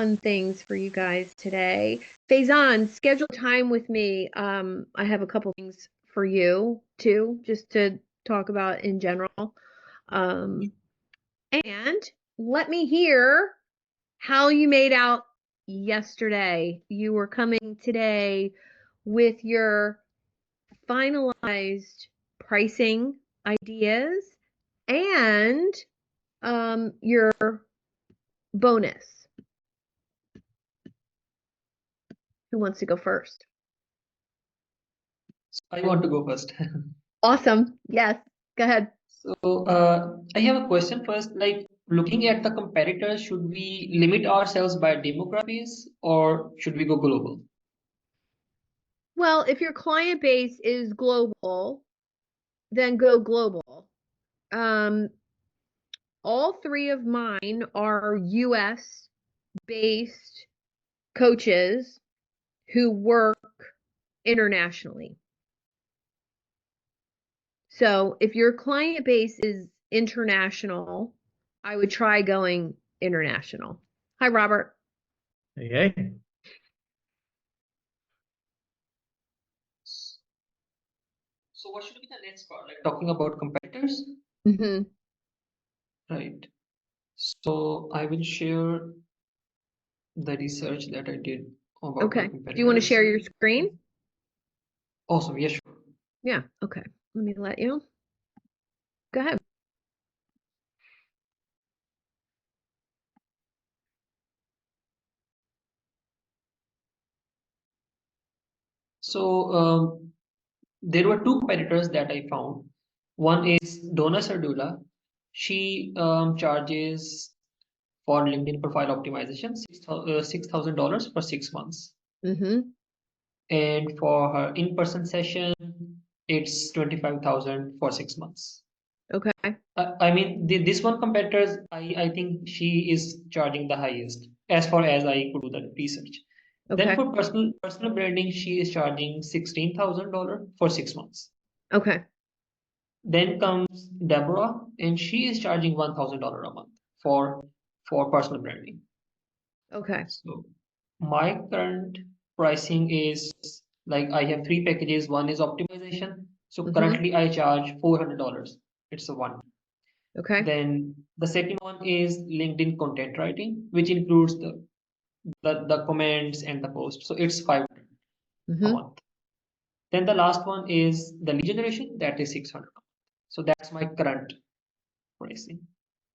fun things for you guys today. Faison, schedule time with me. I have a couple things for you too, just to talk about in general. Um, and let me hear how you made out yesterday. You were coming today with your finalized pricing ideas and your bonus. Who wants to go first? I want to go first. Awesome. Yes. Go ahead. So, I have a question first. Like, looking at the competitors, should we limit ourselves by demographics or should we go global? Well, if your client base is global, then go global. All three of mine are US based coaches who work internationally. So if your client base is international, I would try going international. Hi, Robert. Hey. So, what should be the next part? Like talking about competitors, Mm-hmm. right? So, I will share the research that I did about my Okay. Do you want to competitors. share your screen? Awesome. Yes, sure. Yeah. Okay. Let me let you. Go ahead. So, there were two competitors that I found. One is Donna Sardula. She charges for LinkedIn profile optimization $6,000 for 6 months. Mm-hmm. And for her in-person session, it's 25,000 for 6 months. Okay. I mean, this one competitors, I think she is charging the highest as far as I could do the research. Then Okay. for personal branding, she is charging $16,000 for 6 months. Okay. Then comes Deborah, and she is charging $1,000 a month for personal branding. Okay. So my current pricing is like I have three packages. One is optimization. So Mm-hmm. currently I charge $400. It's a one. Okay. Then the second one is LinkedIn content writing, which includes the comments and the post. So it's 500 a Mm-hmm. month. Then the last one is the lead generation, that is 600. So that's my current pricing.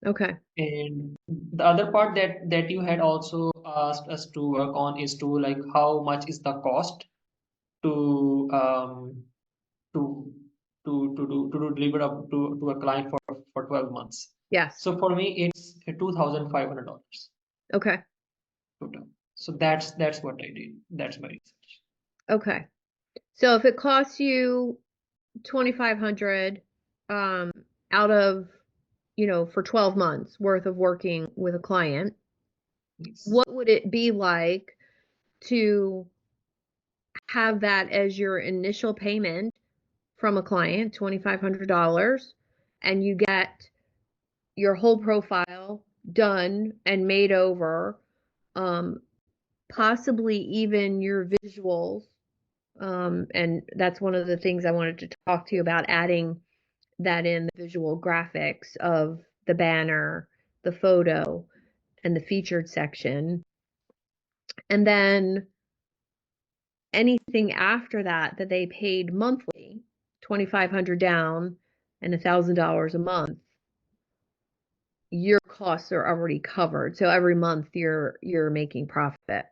Okay. And the other part that you had also asked us to work on is to like how much is the cost to to to deliver up to a client for 12 months. Yes. So for me it's $2,500 Okay. total. So that's what I did. That's my research. Okay. So if it costs you 2,500 um out of, for 12 months worth of working with a client, Yes. what would it be like to have that as your initial payment from a client, $2,500, and you get your whole profile done and made over, um, possibly even your visuals. And that's one of the things I wanted to talk to you about, adding that in the visual graphics of the banner, the photo, and the featured section. And then anything after that that they paid monthly, 2,500 down and $1,000 a month, your costs are already covered. So every month you're making profit.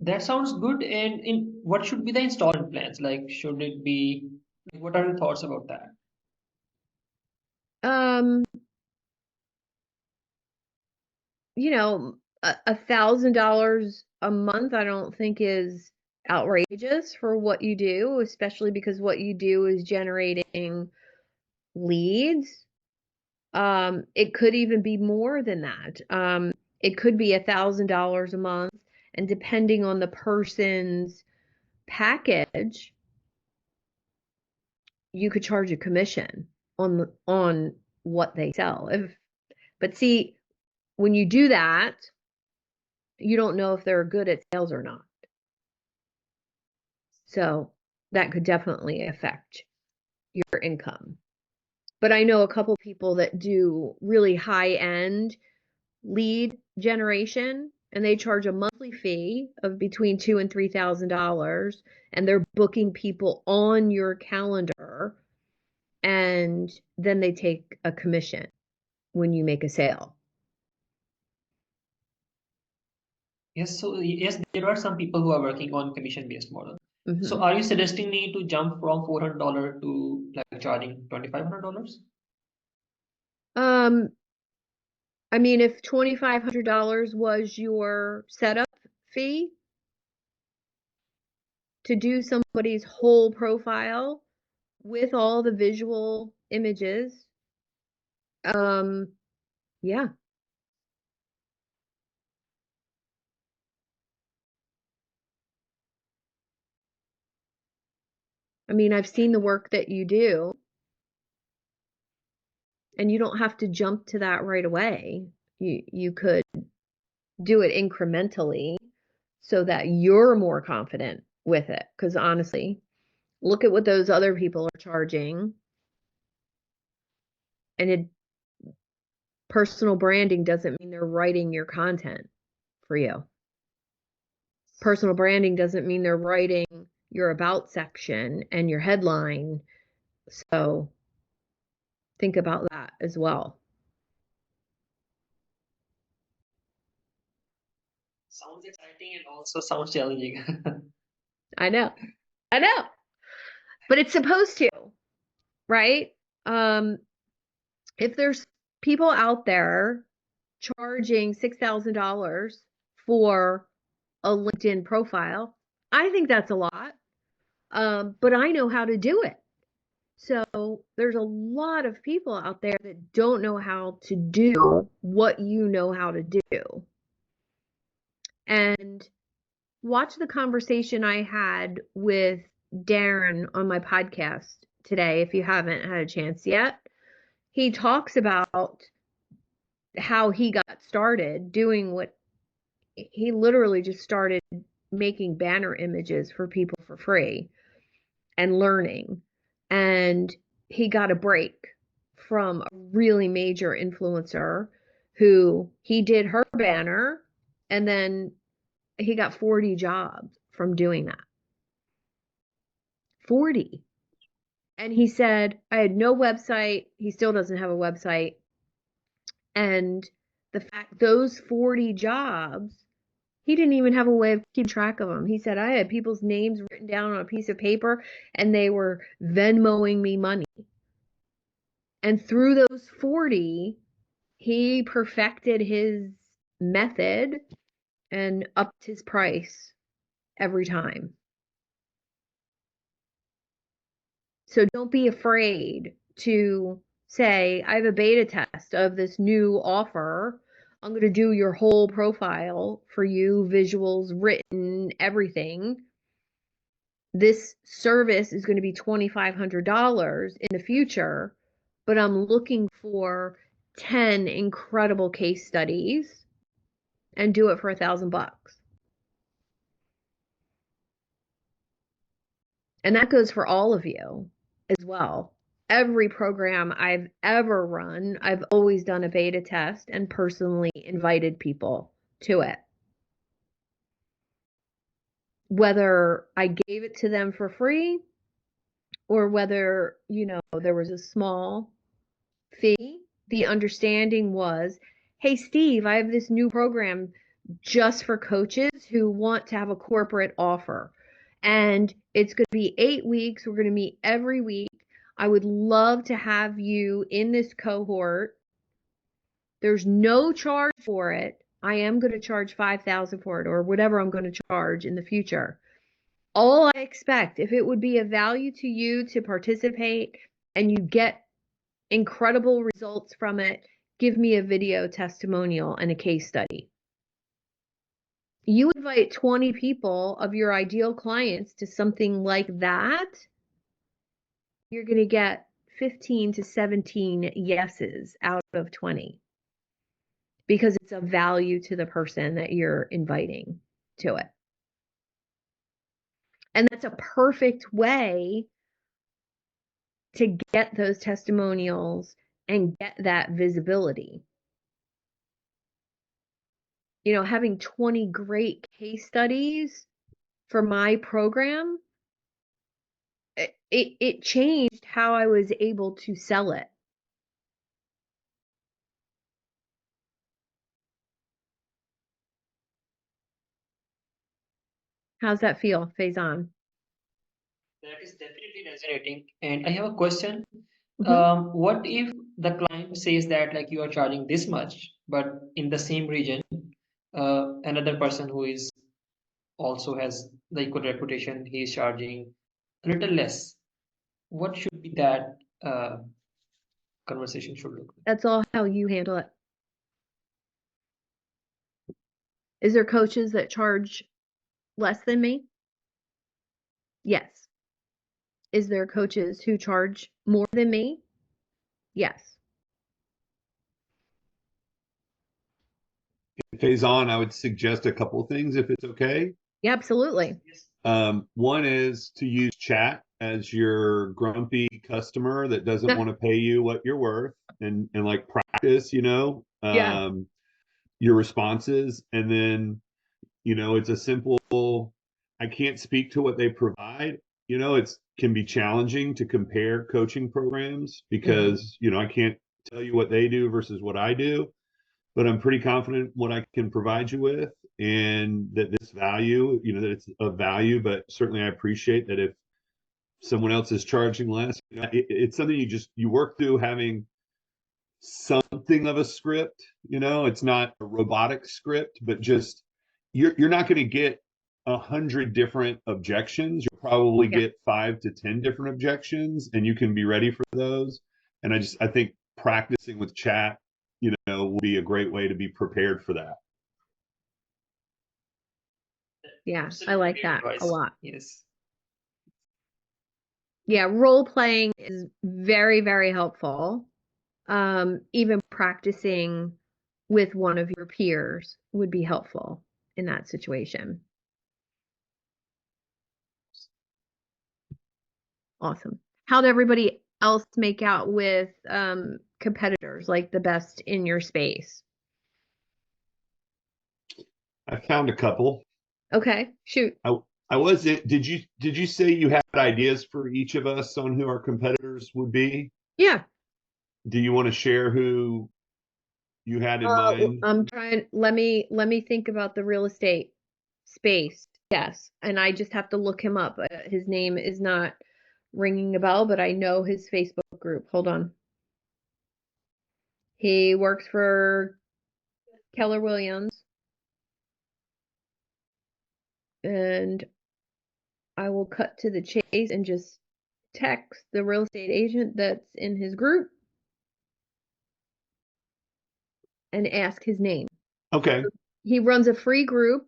That sounds good. And in what should be the installment plans? Like should it be like, what are your thoughts about that? Um, $1,000 a month I don't think is outrageous for what you do, especially because what you do is generating leads. It could even be more than that. It could be $1,000 a month, and depending on the person's package, you could charge a commission on what they sell. But see, when you do that, you don't know if they're good at sales or not. So that could definitely affect your income. But I know a couple people that do really high-end lead generation, and they charge a monthly fee of between $2,000 and $3,000, and they're booking people on your calendar, and then they take a commission when you make a sale. Yes, so yes, there are some people who are working on commission-based model. So Mm-hmm. are you suggesting me to jump from $400 to like charging $2,500? I mean, if $2,500 was your setup fee to do somebody's whole profile with all the visual images, yeah. I mean, I've seen the work that you do, and you don't have to jump to that right away. You could do it incrementally so that you're more confident with it. Because honestly, look at what those other people are charging, and personal branding doesn't mean they're writing your content for you. Personal branding doesn't mean they're writing your about section and your headline. So think about that as well. Sounds exciting and also sounds challenging. I know. I know. But it's supposed to, right? Um, if there's people out there charging $6,000 for a LinkedIn profile, I think that's a lot. But I know how to do it. So there's a lot of people out there that don't know how to do what you know how to do. And watch the conversation I had with Darren on my podcast today if you haven't had a chance yet. He talks about how he got started doing what he literally just started making banner images for people for free and learning. And he got a break from a really major influencer who he did her banner, and then he got 40 jobs from doing that. 40. And he said, I had no website. He still doesn't have a website. And the fact those 40 jobs, he didn't even have a way of keeping track of them. He said, I had people's names written down on a piece of paper and they were Venmoing me money. And through those 40, he perfected his method and upped his price every time. So don't be afraid to say, I have a beta test of this new offer. I'm going to do your whole profile for you, visuals, written, everything. This service is going to be $2,500 in the future, but I'm looking for 10 incredible case studies and do it for $1,000. And that goes for all of you as well. Every program I've ever run, I've always done a beta test and personally invited people to it. Whether I gave it to them for free or whether, there was a small fee, the understanding was, hey, Steve, I have this new program just for coaches who want to have a corporate offer. And it's going to be 8 weeks. We're going to meet every week. I would love to have you in this cohort. There's no charge for it. I am going to charge $5,000 for it or whatever I'm going to charge in the future. All I expect, if it would be of value to you to participate and you get incredible results from it, give me a video testimonial and a case study. You invite 20 people of your ideal clients to something like that, you're going to get 15 to 17 yeses out of 20 because it's of value to the person that you're inviting to it. And that's a perfect way to get those testimonials and get that visibility. You know, having 20 great case studies for my program, it changed how I was able to sell it. How's that feel, Faison? That is definitely resonating. And I have a question. Mm-hmm. What if the client says that like you are charging this much, but in the same region, another person who is also has the equal reputation, he is charging a little less. What should be that conversation should look like? That's all how you handle it. Is there coaches that charge less than me? Yes. Is there coaches who charge more than me? Yes. Faison, I would suggest a couple of things if it's okay. Yeah, absolutely. One is to use chat as your grumpy customer that doesn't want to pay you what you're worth, and like practice, Yeah. your responses. And then, it's a simple, I can't speak to what they provide. It's can be challenging to compare coaching programs because, I can't tell you what they do versus what I do, but I'm pretty confident what I can provide you with, and that this value, that it's of value. But certainly I appreciate that if someone else is charging less, it's something you work through having something of a script. It's not a robotic script, but just you're not going to get 100 different objections. You'll probably get 5 to 10 different objections, and you can be ready for those. And I think practicing with chat, will be a great way to be prepared for that. Yeah, I like that a lot. Yes. Yeah, role playing is very, very helpful. Even practicing with one of your peers would be helpful in that situation. Awesome. How'd everybody else make out with competitors, like the best in your space? I found a couple. Okay, shoot. I wasn't. Did you say you had ideas for each of us on who our competitors would be? Yeah. Do you want to share who you had in mind? I'm trying. Let me think about the real estate space. Yes, and I just have to look him up. His name is not ringing a bell, but I know his Facebook group. Hold on. He works for Keller Williams, and I will cut to the chase and just text the real estate agent that's in his group and ask his name. Okay. He runs a free group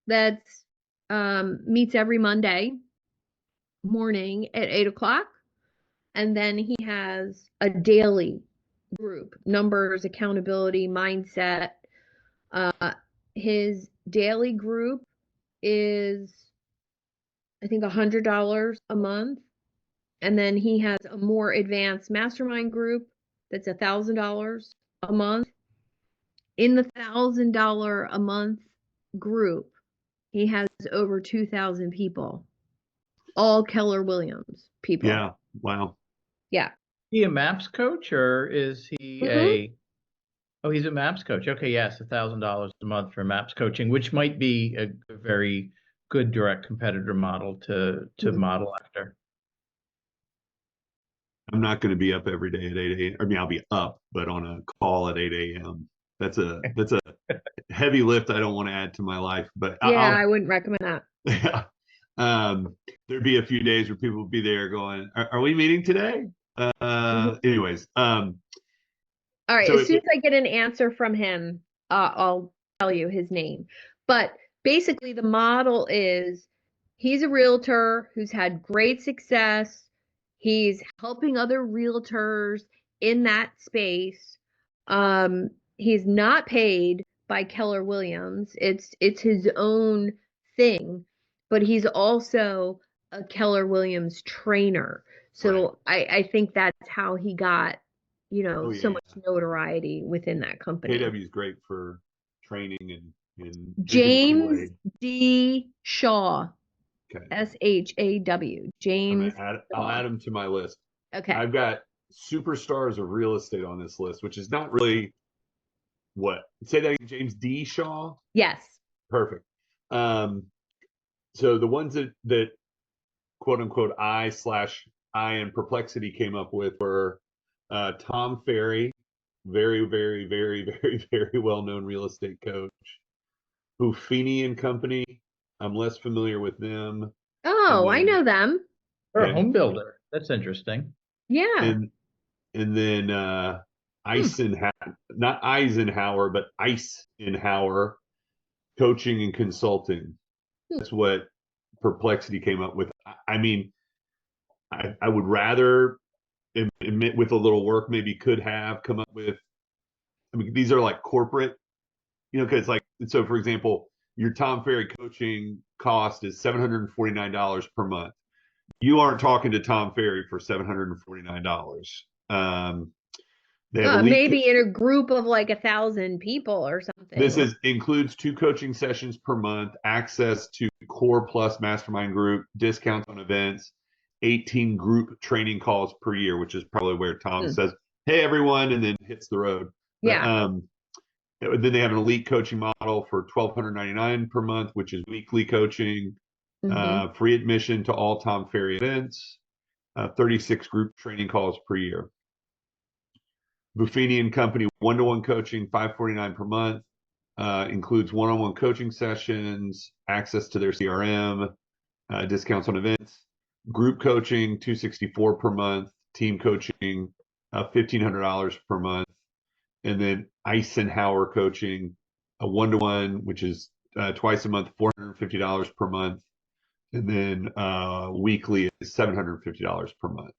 that's meets every Monday morning at 8 o'clock. And then he has a daily group, numbers, accountability, mindset. His daily group is, I think, $100 a month. And then he has a more advanced mastermind group that's $1,000 a month. In the $1,000 a month group, he has over 2,000 people, all Keller Williams people. Yeah. Wow. Yeah. He a MAPS coach, or is he a? Oh, he's a MAPS coach. Okay, yes, $1,000 a month for MAPS coaching, which might be a very good direct competitor model to model after. I'm not going to be up every day at 8 a.m. I mean, I'll be up, but on a call at 8 a.m. That's a heavy lift I don't want to add to my life. But Yeah, I wouldn't recommend that. Yeah. There'd be a few days where people would be there going, are we meeting today? Anyways. All right. So as soon as I get an answer from him, I'll tell you his name. But basically, the model is he's a realtor who's had great success. He's helping other realtors in that space. he's not paid by Keller Williams. It's his own thing, but he's also a Keller Williams trainer. So I think that's how he got, Oh so yeah, much notoriety within that company. KW is great for training and big in James two-way. D. Shaw, Okay, SHAW. James I'll Shaw. add him to my list. Okay. I've got superstars of real estate on this list, which is not really what. Say that again, James D. Shaw. Yes. Perfect. So the ones that quote unquote I and Perplexity came up with were Tom Ferry, very, very, very, very, very well known real estate coach. Buffini and Company. I'm less familiar with them. Oh, I know them. Or a Okay. home builder. That's interesting. Yeah. And then not Eisenhower, but Eisenhower Coaching and Consulting. That's what Perplexity came up with. I mean, I would rather admit with a little work maybe could have come up with. I mean, these are like corporate, because like, so for example, your Tom Ferry coaching cost is $749 per month. You aren't talking to Tom Ferry for $749. They have Maybe in a group of like 1,000 people or something. This includes 2 coaching sessions per month, access to Core Plus Mastermind group, discounts on events, 18 group training calls per year, which is probably where Tom says, "Hey everyone," and then hits the road. Yeah. But, then they have an elite coaching model for $1,299 per month, which is weekly coaching, free admission to all Tom Ferry events, 36 group training calls per year. Buffini and Company one-to-one coaching, $549 per month, includes one-on-one coaching sessions, access to their CRM, discounts on events, group coaching, $264 per month, team coaching, $1,500 per month, and then Eisenhower coaching, a one-to-one, which is twice a month, $450 per month, and then weekly is $750 per month.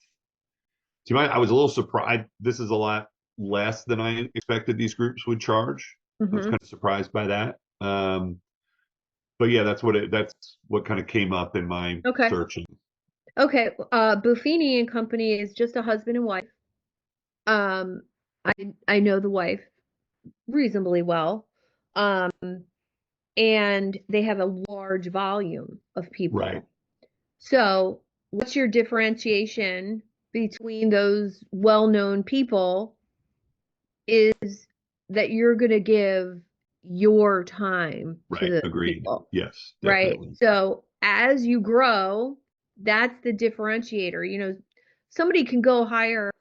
Do you mind? I was a little surprised. This is a lot less than I expected these groups would charge. I was kind of surprised by that. But yeah, that's what kind of came up in my searching. Okay. Buffini and Company is just a husband and wife. I know the wife reasonably well. And they have a large volume of people. Right. So what's your differentiation between those well-known people is that you're going to give your time to the Agreed. people. Yes, definitely. Right. So as you grow, that's the differentiator. Somebody can go hire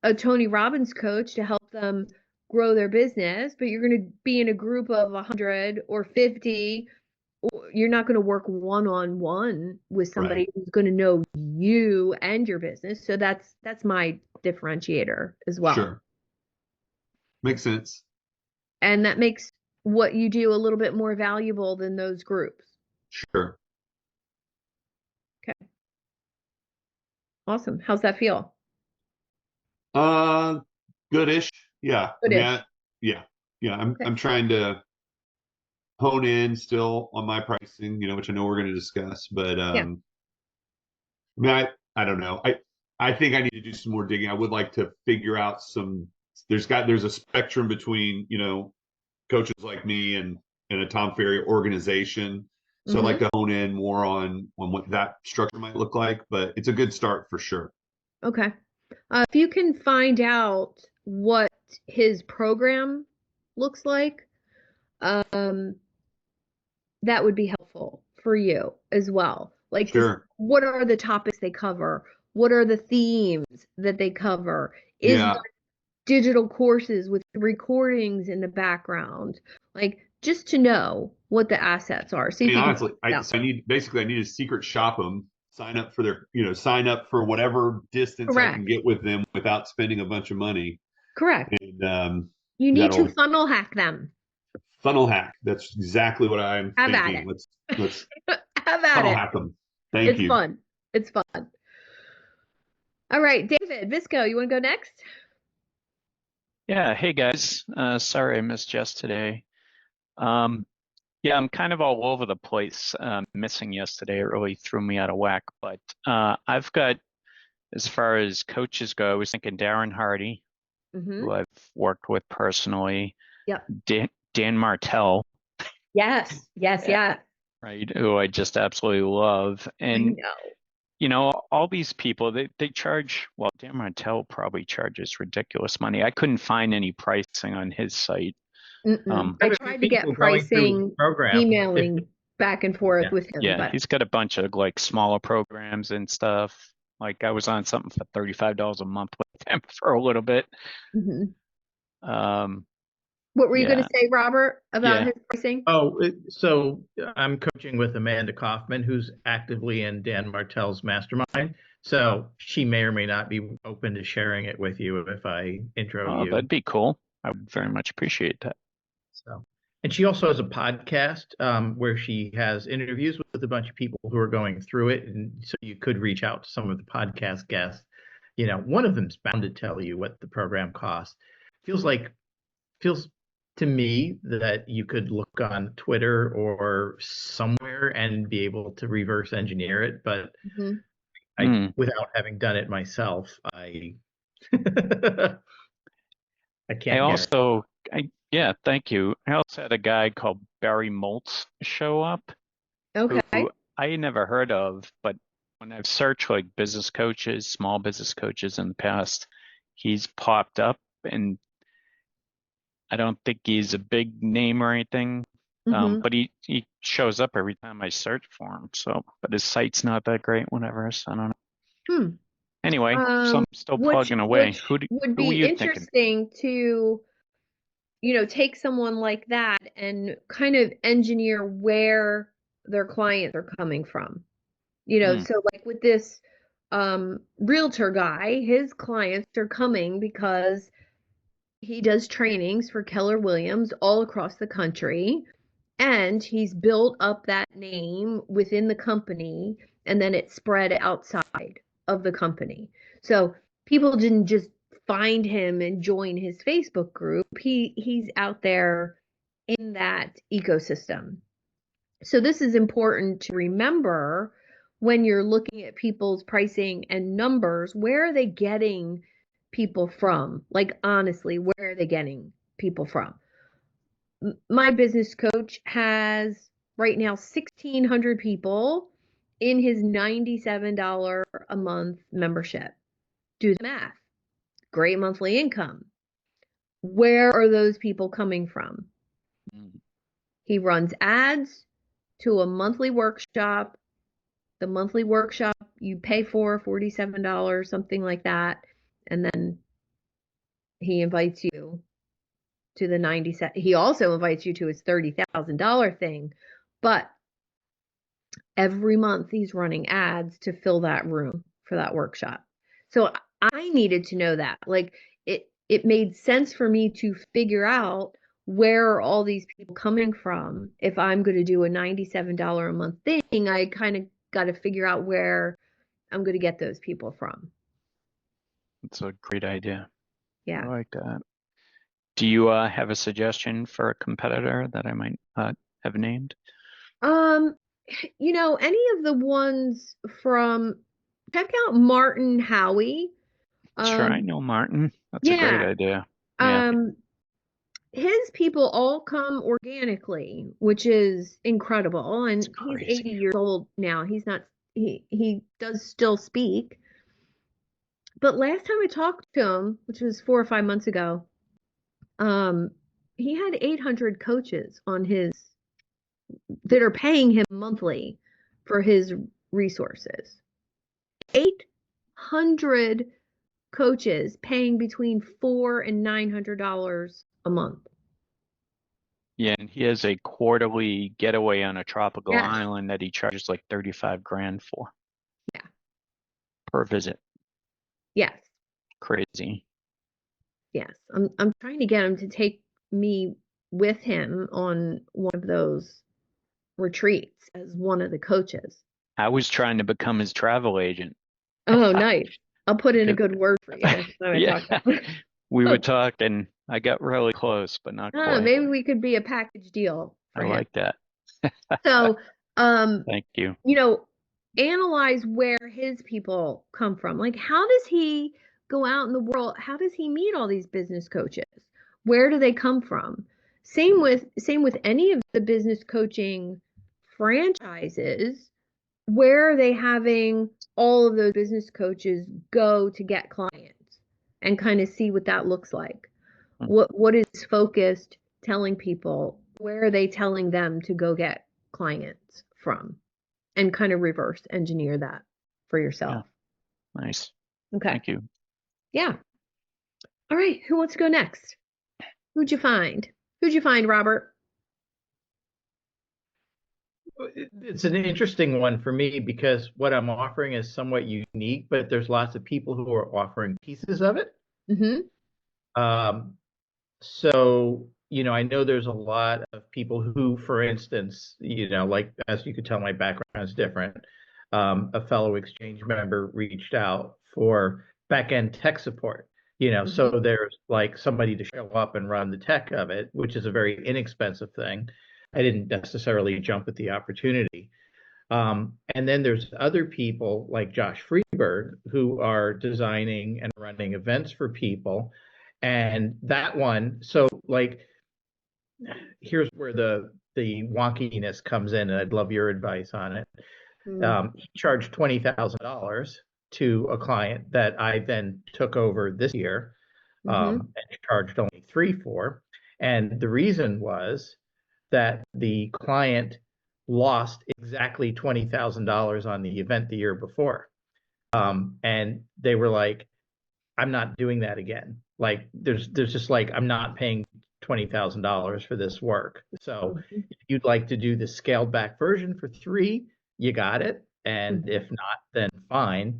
a Tony Robbins coach to help them grow their business, but you're going to be in a group of 100 or 50. You're not going to work one-on-one with somebody who's going to know you and your business. So that's my differentiator as well. Sure. Makes sense. And that makes what you do a little bit more valuable than those groups. Sure. Okay. Awesome. How's that feel? Goodish. Yeah. Goodish. I'm trying to hone in still on my pricing, which I know we're going to discuss, but I mean, I don't know. I think I need to do some more digging. I would like to figure out there's a spectrum between, coaches like me and a Tom Ferry organization. So I'd like to hone in more on what that structure might look like, but it's a good start for sure. Okay. If you can find out what his program looks like, that would be helpful for you as well. Like, Sure. What are the topics they cover? What are the themes that they cover? Is there digital courses with recordings in the background? Like, just to know what the assets are. See, honestly, I need to secret shop them, sign up for whatever distance I can get with them without spending a bunch of money. Correct. And you need to funnel hack them. Funnel hack. That's exactly what I'm thinking. Let's have at funnel it. hack them. Thank you. It's fun. All right, David Visco, you want to go next? Yeah, hey guys. Sorry I missed Jess today. Yeah, I'm kind of all over the place. Missing yesterday, it really threw me out of whack. But I've got, as far as coaches go, I was thinking Darren Hardy, Mm-hmm. who I've worked with personally, Yep. Dan Martell, Yes. Yes. Yeah. right, who I just absolutely love. I And know. you know, all these people, they charge, well, Dan Martell probably charges ridiculous money. I couldn't find any pricing on his site. Mm-mm. I I have a few tried to get people going through his pricing, program. emailing back and forth Yeah. with him, Yeah, but he's got a bunch of like smaller programs and stuff. Like I was on something for $35 a month with him for a little bit. mhm. Um, What were you going yeah, to say, Robert, about yeah. his pricing? So I'm coaching with Amanda Kaufman, who's actively in Dan Martell's mastermind. So she may or may not be open to sharing it with you if I intro Oh, you. that'd be cool. I would very much appreciate that. So, and she also has a podcast where she has interviews with a bunch of people who are going through it, and so you could reach out to some of the podcast guests. You know, one of them's bound to tell you what the program costs. Feels to me that you could look on Twitter or somewhere and be able to reverse engineer it, but Mm-hmm. without having done it myself, I I I can't guarantee. also, yeah, thank you. I also had a guy called Barry Moltz show up, Okay. who I never heard of, but when I've searched like business coaches, small business coaches in the past, he's popped up, and I don't think he's a big name or anything. Mm-hmm. But he shows up every time I search for him. So, but his site's not that great, whatever. So I don't know. Hmm. Anyway, so I'm still plugging away. Which would Who were be you thinking? interesting to, take someone like that and kind of engineer where their clients are coming from. So like with this realtor guy, his clients are coming because he does trainings for Keller Williams all across the country, and he's built up that name within the company, and then it's spread outside of the company. So people didn't just find him and join his Facebook group. He's out there in that ecosystem. So this is important to remember when you're looking at people's pricing and numbers. Where are they getting people from? Like, honestly, where are they getting people from? My business coach has right now 1,600 people in his $97 a month membership. Do the math. Great monthly income. Where are those people coming from? He runs ads to a monthly workshop. The monthly workshop you pay for $47, something like that, and then he invites you to the 97. He also invites you to his $30,000 thing, but every month he's running ads to fill that room for that workshop. So I needed to know that. Like it made sense for me to figure out where are all these people coming from. If I'm going to do a $97 a month thing, I kind of got to figure out where I'm going to get those people from. It's a great idea. Yeah. I like that. Do you have a suggestion for a competitor that I might have named? Any of the ones from, check out Martin Howie. Sure, I know Martin. That's a great Yeah. idea. Yeah. His people all come organically, which is incredible. And he's 80 years old now. He's not, he does still speak. But last time I talked to him, which was 4 or 5 months ago, he had 800 coaches on his that are paying him monthly for his resources. 800 coaches paying between $400 and $900 a month. Yeah, and he has a quarterly getaway on a tropical Yes. island that he charges like 35 grand for. Yeah. Per visit. Yes. Crazy. Yes. I'm trying to get him to take me with him on one of those retreats as one of the coaches. I was trying to become his travel agent. Oh, nice. I'll put in a good word for you next time I Yeah. talk to him. We were Oh, talking. I got really close, but not quite. maybe we could be a package deal I for him. like that. So, Thank you. you know, analyze where his people come from. Like, how does he go out in the world? How does he meet all these business coaches? Where do they come from? Same with any of the business coaching franchises. Where are they having all of those business coaches go to get clients and kind of see what that looks like? What is focused telling people? Where are they telling them to go get clients from? And kind of reverse engineer that for Yeah, yourself. nice. Okay. Thank you. Yeah. All right. Who wants to go next? Who'd you find? Who'd you find, Robert? It's an interesting one for me because what I'm offering is somewhat unique, but there's lots of people who are offering pieces of it. Mm-hmm. So, I know there's a lot of people who, for instance, like as you could tell, my background is different. A fellow exchange member reached out for back-end tech support, so there's like somebody to show up and run the tech of it, which is a very inexpensive thing. I didn't necessarily jump at the opportunity. And then there's other people like Josh Freeberg who are designing and running events for people. And that one, so like, here's where the wonkiness comes in, and I'd love your advice on it. He charged $20,000 to a client that I then took over this year, and charged only three for. And the reason was that the client lost exactly $20,000 on the event the year before. And they were like, I'm not doing that again. Like there's just like, I'm not paying $20,000 for this work. So if you'd like to do the scaled back version for three, you got it. And if not, then fine.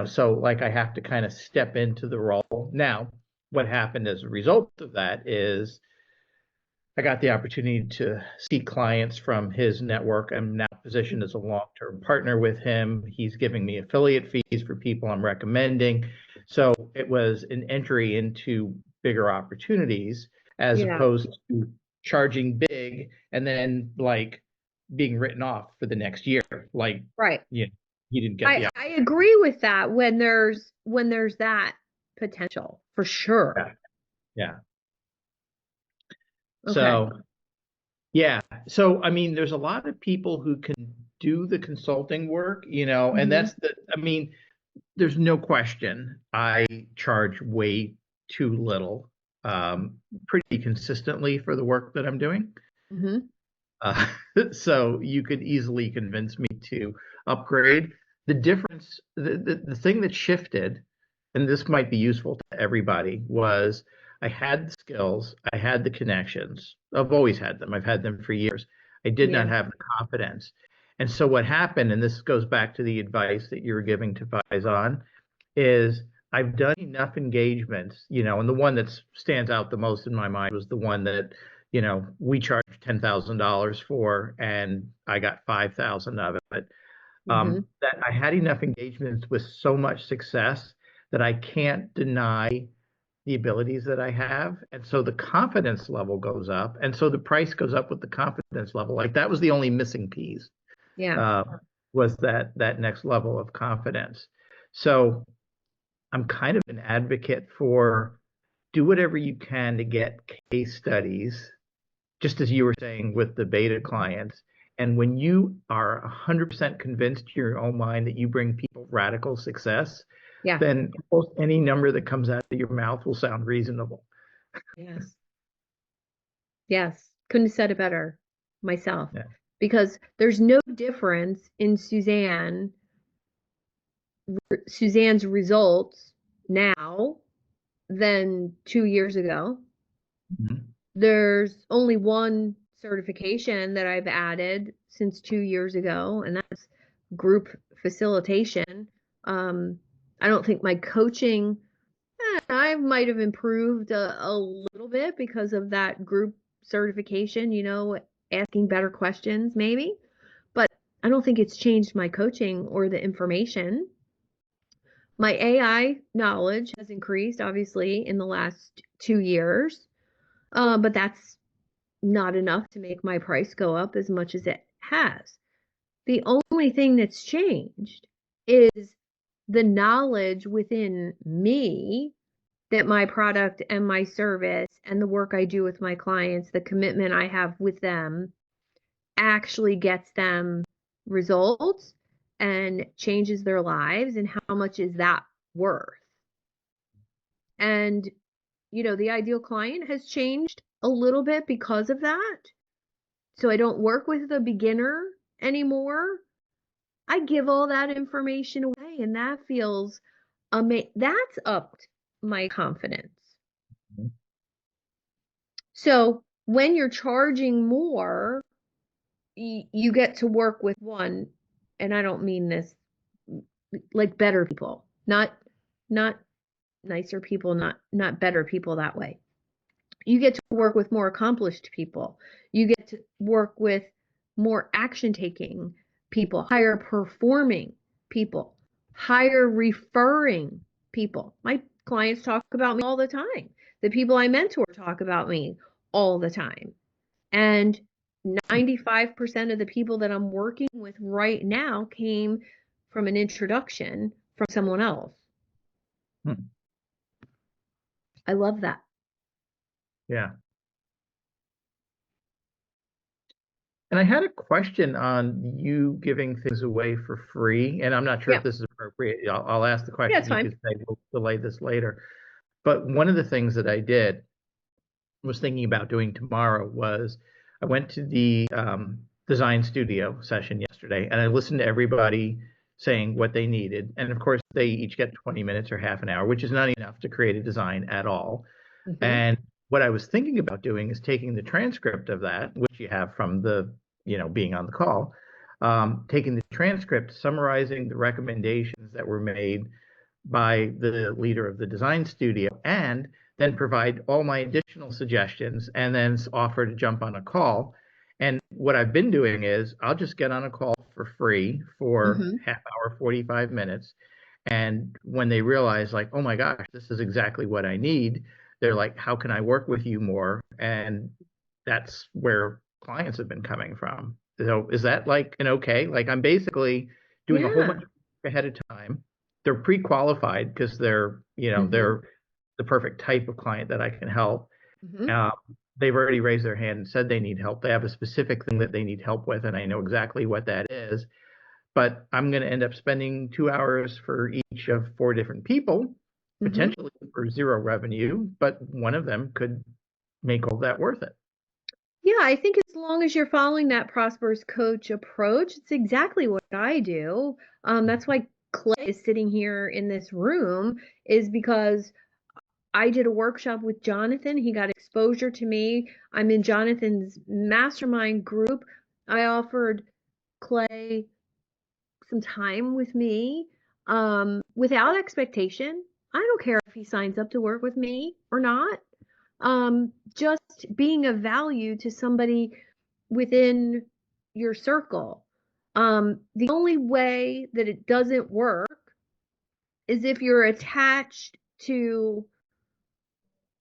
So like I have to kind of step into the role. Now, what happened as a result of that is I got the opportunity to see clients from his network. I'm now positioned as a long-term partner with him. He's giving me affiliate fees for people I'm recommending. So it was an entry into bigger opportunities as opposed to charging big and then like being written off for the next year. Like, Right. he didn't get the I agree with that when there's that potential for sure. Yeah. Okay. So, yeah. So, I mean, there's a lot of people who can do the consulting work, and there's no question I charge way too little, pretty consistently for the work that I'm doing. So you could easily convince me to upgrade. The difference, the thing that shifted, and this might be useful to everybody, was I had the skills, I had the connections. I've always had them. I've had them for years. I did not have the confidence. And so what happened, and this goes back to the advice that you were giving to Faizan, is I've done enough engagements, and the one that stands out the most in my mind was the one that, we charged $10,000 for, and I got 5,000 of it. That I had enough engagements with so much success that I can't deny the abilities that I have. And so the confidence level goes up. And so the price goes up with the confidence level. Like that was the only missing piece. Was that next level of confidence. So I'm kind of an advocate for do whatever you can to get case studies, just as you were saying with the beta clients. And when you are 100% convinced in your own mind that you bring people radical success, then almost any number that comes out of your mouth will sound reasonable. Yes. Couldn't have said it better myself. Because there's no difference in Suzanne's results now than 2 years ago. There's only one certification that I've added since 2 years ago, and that's group facilitation. I don't think my coaching, I might have improved a little bit because of that group certification, asking better questions maybe, but I don't think it's changed my coaching or the information. My AI knowledge has increased, obviously, in the last 2 years, but that's not enough to make my price go up as much as it has. The only thing that's changed is the knowledge within me that my product and my service and the work I do with my clients, the commitment I have with them, actually gets them results and changes their lives, and how much is that worth? And, the ideal client has changed a little bit because of that. So I don't work with the beginner anymore. I give all that information away, and that feels amazing. That's upped my confidence. Mhm. So when you're charging more, you get to work with one, and I don't mean this, like better people, not nicer people, not better people that way. You get to work with more accomplished people. You get to work with more action taking people, higher performing people, higher referring people. My clients talk about me all the time. The people I mentor talk about me all the time. And 95% of the people that I'm working with right now came from an introduction from someone else. Hmm. I love that. Yeah. And I had a question on you giving things away for free, and I'm not sure Yeah. if this is appropriate. I'll ask the question. Yeah, it's You fine. could say we'll delay this later. But one of the things that I did was thinking about doing tomorrow was I went to the design studio session yesterday, and I listened to everybody saying what they needed. And of course, they each get 20 minutes or half an hour, which is not enough to create a design at all. Mhm. And what I was thinking about doing is taking the transcript of that, which you have from the, being on the call, taking the transcript, summarizing the recommendations that were made by the leader of the design studio, and then provide all my additional suggestions and then offer to jump on a call. And what I've been doing is I'll just get on a call for free for Mhm. half hour, 45 minutes. And when they realize, like, oh my gosh, this is exactly what I need, they're like, how can I work with you more? And that's where clients have been coming from. So is that like an okay? Like I'm basically doing a whole Yeah. bunch ahead of time. They're pre-qualified because they're, Mhm. they're the perfect type of client that I can help. Mhm. Um, they've already raised their hand and said they need help. They have a specific thing that they need help with, and I know exactly what that is. But I'm going to end up spending 2 hours for each of 4 different people, Mhm. potentially for zero revenue, but one of them could make all that worth it. Yeah, I think as long as you're following that prosperous coach approach, it's exactly what I do. That's why Clay is sitting here in this room, is because I did a workshop with Jonathan. He got exposure to me. I'm in Jonathan's mastermind group. I offered Clay some time with me, without expectation. I don't care if he signs up to work with me or not. Just being of value to somebody within your circle. The only way that it doesn't work is if you're attached to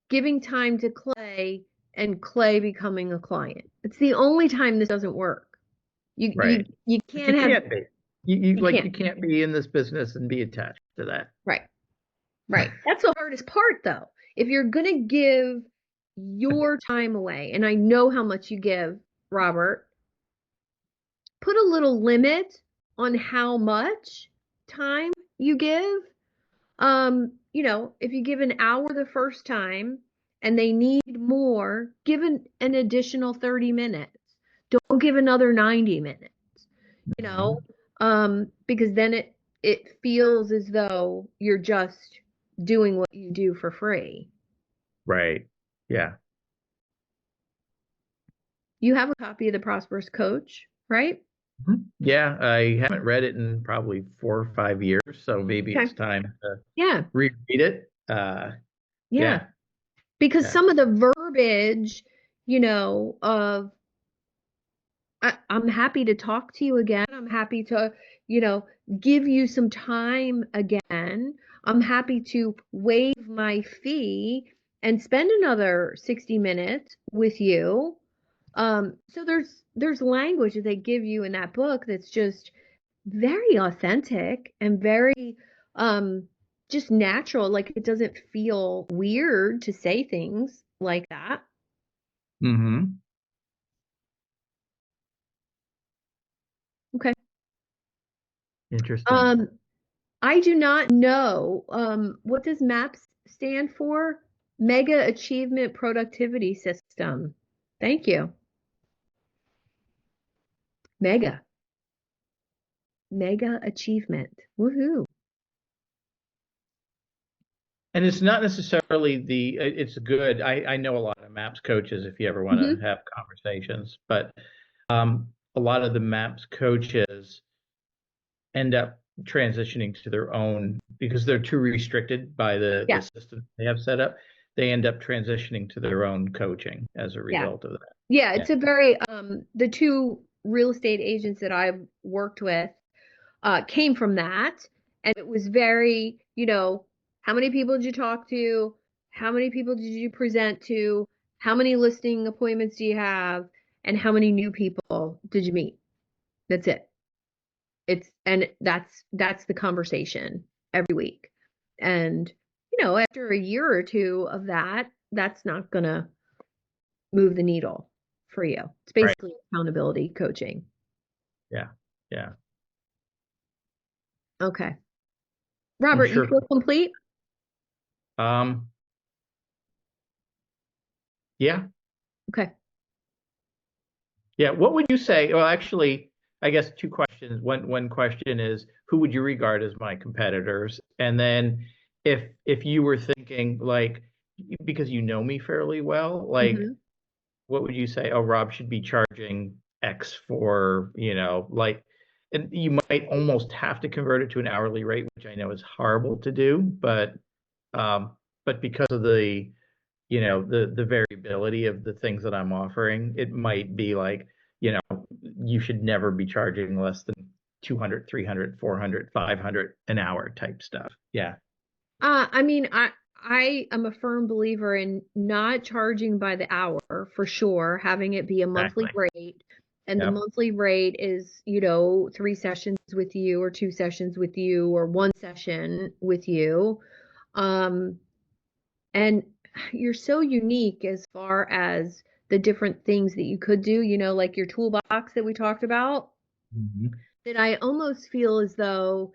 giving time to Clay and Clay becoming a client. It's the only time this doesn't work. You Right. But you can't have, can't be. You you like can't. you can't be in this business and be attached to that. Right. Right. That's the hardest part though. If you're gonna give your time away, and I know how much you give, Robert, put a little limit on how much time you give. If you give an hour the first time and they need more, give an additional 30 minutes. Don't give another 90 minutes, you know, because then it feels as though you're just doing what you do for free. Right. Yeah. You have a copy of the Prosperous Coach, right? Yeah, I haven't read it in probably 4 or 5 years, so maybe Okay. it's time to Yeah. reread it. Yeah. Yeah. Because Yeah. some of the verbiage, of I'm happy to talk to you again. I'm happy to, you know, give you some time again. I'm happy to waive my fee and spend another 60 minutes with you. So there's language that they give you in that book that's just very authentic and very just natural. Like it doesn't feel weird to say things like that. Mm-hmm. Okay. Interesting. I do not know. What does MAPS stand for? Mega Achievement Productivity System. Thank you. Mega. Mega Achievement. Woohoo. And it's not necessarily it's good. I know a lot of MAPS coaches if you ever want Hmm. to have conversations, but a lot of the MAPS coaches end up transitioning to their own because they're too restricted by Yeah. the system they have set up. They end up transitioning to their own coaching as a Yeah. result of that. Yeah. Yeah, It's a very, the two real estate agents that I've worked with came from that. And it was very, how many people did you talk to? How many people did you present to? How many listing appointments do you have? And how many new people did you meet? That's it. And that's the conversation every week. And, after a year or two of that, that's not gonna move the needle for you. It's right. basically accountability coaching. Yeah, yeah. Okay. I'm Robert, you sure. feel complete? Um, yeah, Okay. yeah. What would you say? Well, actually, I guess two questions. One question is, who would you regard as my competitors? And then if you were thinking like, because you know me fairly well, like Hmm. what would you say? Oh, Rob should be charging X for, like, and you might almost have to convert it to an hourly rate, which I know is horrible to do, um, but because of the variability of the things that I'm offering, it might be like, you should never be charging less than 200, 300, 400, 500 an hour type stuff. Yeah, I mean, I am a firm believer in not charging by the hour for sure, having it be a monthly exactly. rate. And the Yep. monthly rate is, 3 sessions with you or 2 sessions with you or 1 session with you. Um, and you're so unique as far as the different things that you could do, like your toolbox that we talked about, Mhm. that I almost feel as though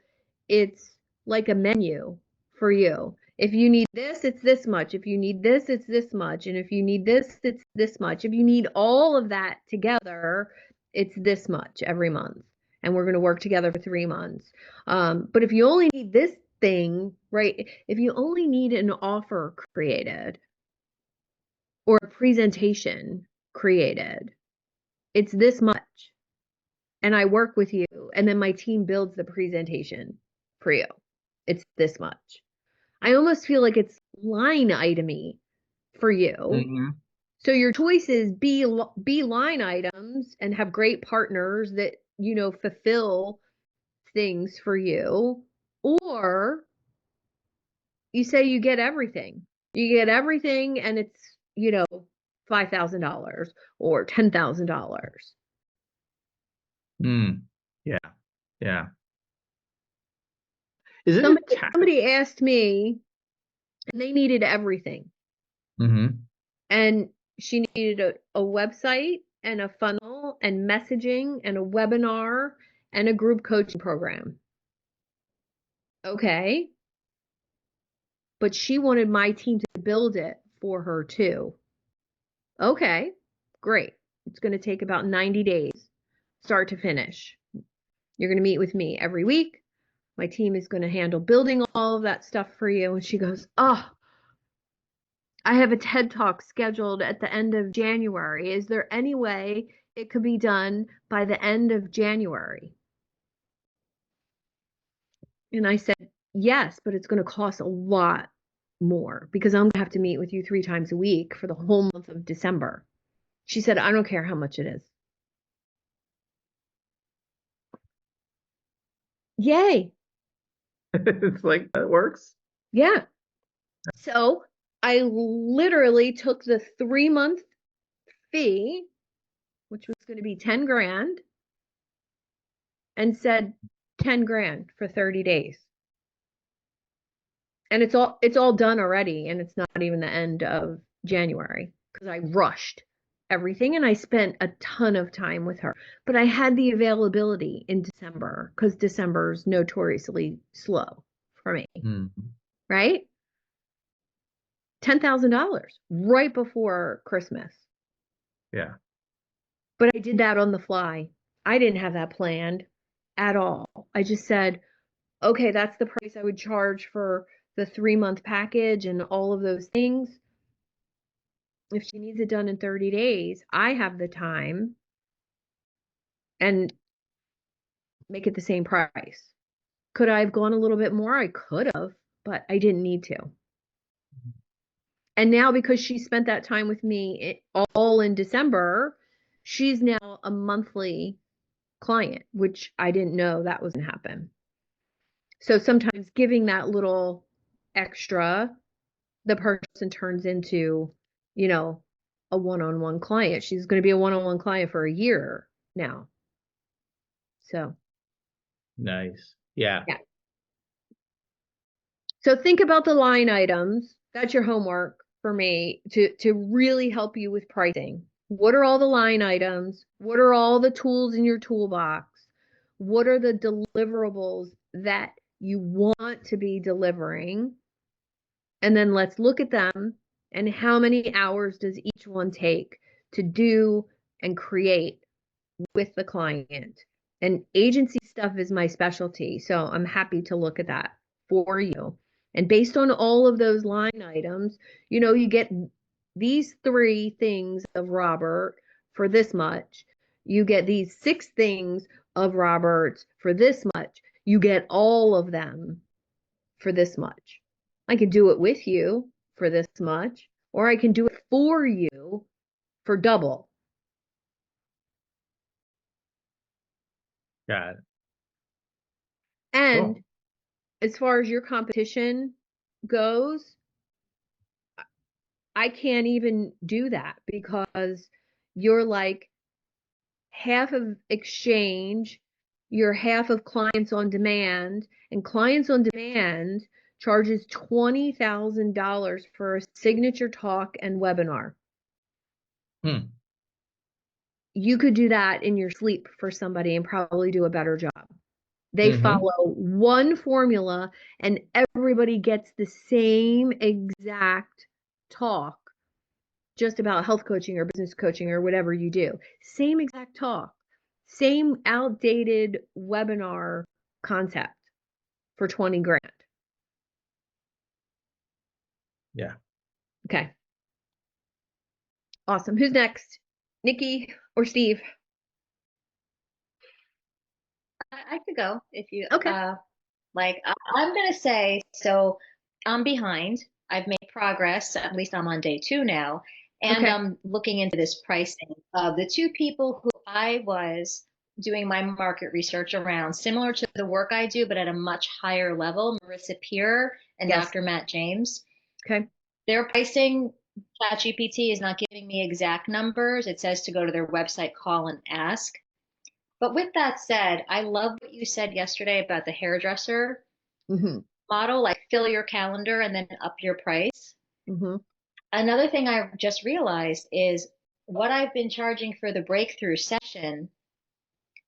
it's like a menu for you. If you need this, it's this much. If you need this, it's this much. And if you need this, it's this much. If you need all of that together, it's this much every month. And we're going to work together for 3 months. But if you only need this thing, right? If you only need an offer created or a presentation created, it's this much. And I work with you, and then my team builds the presentation for you. It's this much. I almost feel like it's line itemy for you. Mhm. So your choices be line items and have great partners that, fulfill things for you, or you say you get everything. You get everything and it's, $5,000 or $10,000. Mm. Yeah, yeah. Isn't it Somebody tax? somebody asked me and they needed everything. Mm-hmm. And she needed a website and a funnel and messaging and a webinar and a group coaching program. Okay. But she wanted my team to build it for her too. Okay. Great. It's going to take about 90 days, start to finish. You're going to meet with me every week. My team is going to handle building all of that stuff for you. And she goes, oh, I have a TED Talk scheduled at the end of January. Is there any way it could be done by the end of January? And I said, yes, but it's going to cost a lot more because I'm going to have to meet with you 3 times a week for the whole month of December. She said, I don't care how much it is. Yay. It's like, that works. Yeah. So I literally took the 3-month fee, which was going to be 10 grand, and said 10 grand for 30 days. And it's all done already, and it's not even the end of January because I rushed everything and I spent a ton of time with her. But I had the availability in December because December's notoriously slow for me, right? $10,000 right before Christmas. Yeah. But I did that on the fly. I didn't have that planned at all. I just said, okay, that's the price I would charge for the 3-month package and all of those things. If she needs it done in 30 days, I have the time and make it the same price. Could I have gone a little bit more? I could have, but I didn't need to. And now because she spent that time with me all in December, she's now a monthly client, which I didn't know that was going to happen. So sometimes giving that little extra, the person turns into, you know, a one-on-one client. She's going to be a one-on-one client for a year now. So, Nice. Yeah. yeah. So think about the line items. That's your homework for me to really help you with pricing. What are all the line items? What are all the tools in your toolbox? What are the deliverables that you want to be delivering? And then let's look at them and how many hours does each one take to do and create with the client. And agency stuff is my specialty, so I'm happy to look at that for you. And based on all of those line items, you know, you get these 3 things of Robert for this much. You get these 6 things of Robert's for this much. You get all of them for this much. I can do it with you for this much, or I can do it for you for double. Got it. And Cool. as far as your competition goes, I can't even do that because you're like half of exchange, you're half of clients on demand, and clients on demand charges $20,000 for a signature talk and webinar. You could do that in your sleep for somebody and probably do a better job. They follow one formula and everybody gets the same exact talk just about health coaching or business coaching or whatever you do. Same exact talk, same outdated webinar concept for 20 grand. Yeah. Okay. Awesome. Who's next? Nikki or Steve? I could go if you Okay. I'm gonna say, so I'm behind. I've made progress, at least I'm on day 2 now, and Okay. I'm looking into this pricing. The 2 people who I was doing my market research around, similar to the work I do, but at a much higher level, Marissa Peer and Yes. Dr. Matt James. Okay. Their pricing, ChatGPT is not giving me exact numbers. It says to go to their website, call and ask. But with that said, I love what you said yesterday about the hairdresser model, like fill your calendar and then up your price. Another thing I just realized is what I've been charging for the breakthrough session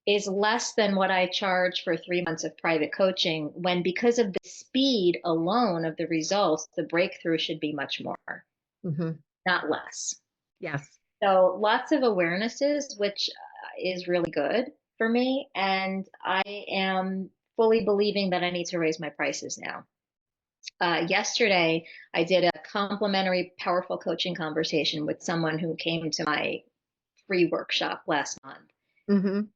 is less than what I charge for 3 months of private coaching, when because of the speed alone of the results, the breakthrough should be much more, not less. Yes. So lots of awarenesses, which is really good for me. And I am fully believing that I need to raise my prices now. Yesterday, I did a complimentary powerful coaching conversation with someone who came to my free workshop last month.